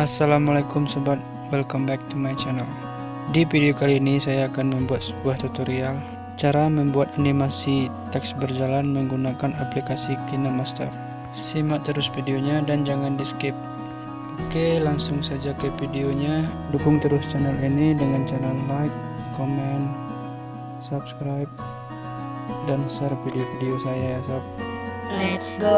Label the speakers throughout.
Speaker 1: Assalamualaikum sobat, welcome back to my channel. Di video kali ini saya akan membuat sebuah tutorial cara membuat animasi teks berjalan menggunakan aplikasi Kine. Simak terus videonya dan jangan di skip. Oke, langsung saja ke videonya. Dukung terus channel ini dengan cara like, comment, subscribe, dan share video-video saya ya sob.
Speaker 2: Let's go.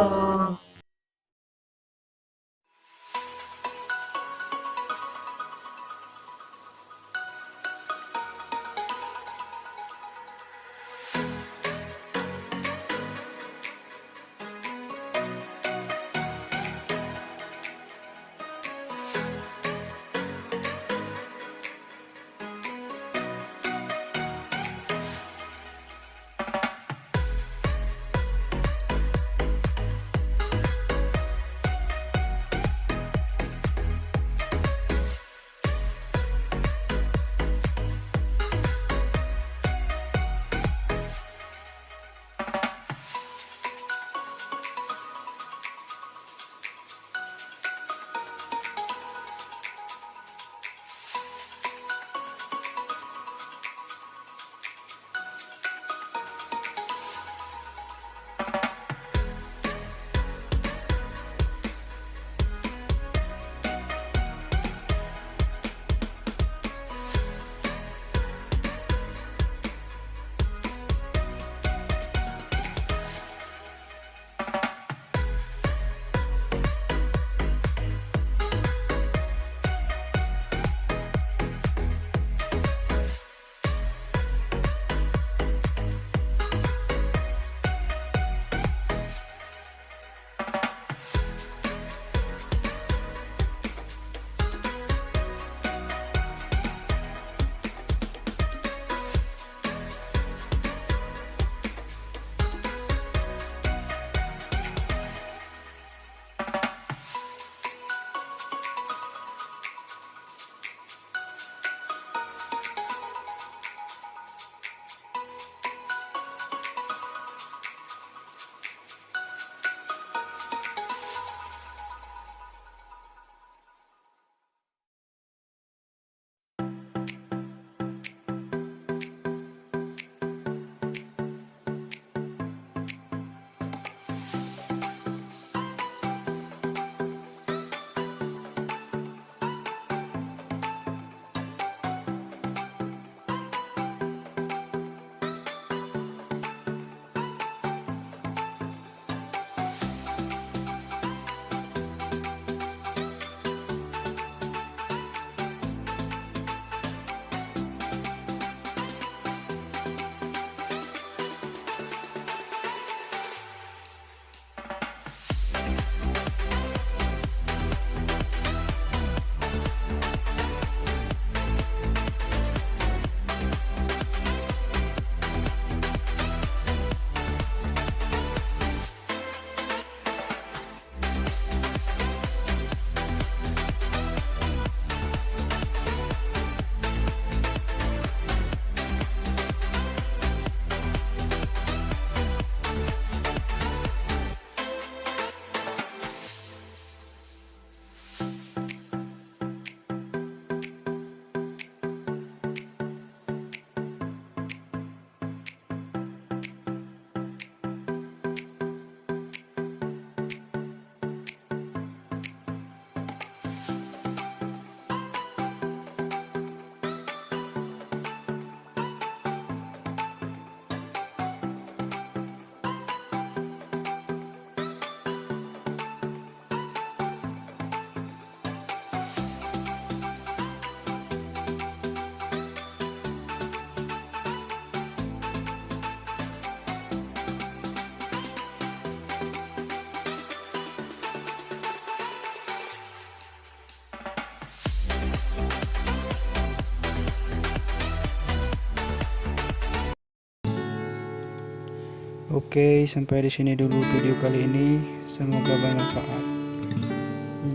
Speaker 1: Oke, sampai di sini dulu video kali ini. Semoga bermanfaat.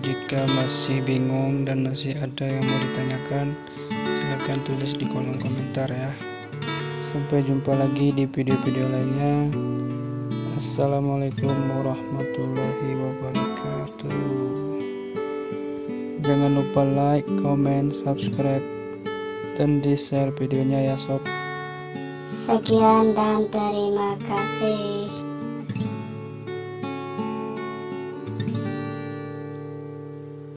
Speaker 1: Jika masih bingung dan masih ada yang mau ditanyakan, silahkan tulis di kolom komentar ya. Sampai jumpa lagi di video-video lainnya. Assalamualaikum warahmatullahi wabarakatuh. Jangan lupa like, comment, subscribe, dan di share videonya ya sob.
Speaker 2: Sekian dan terima kasih.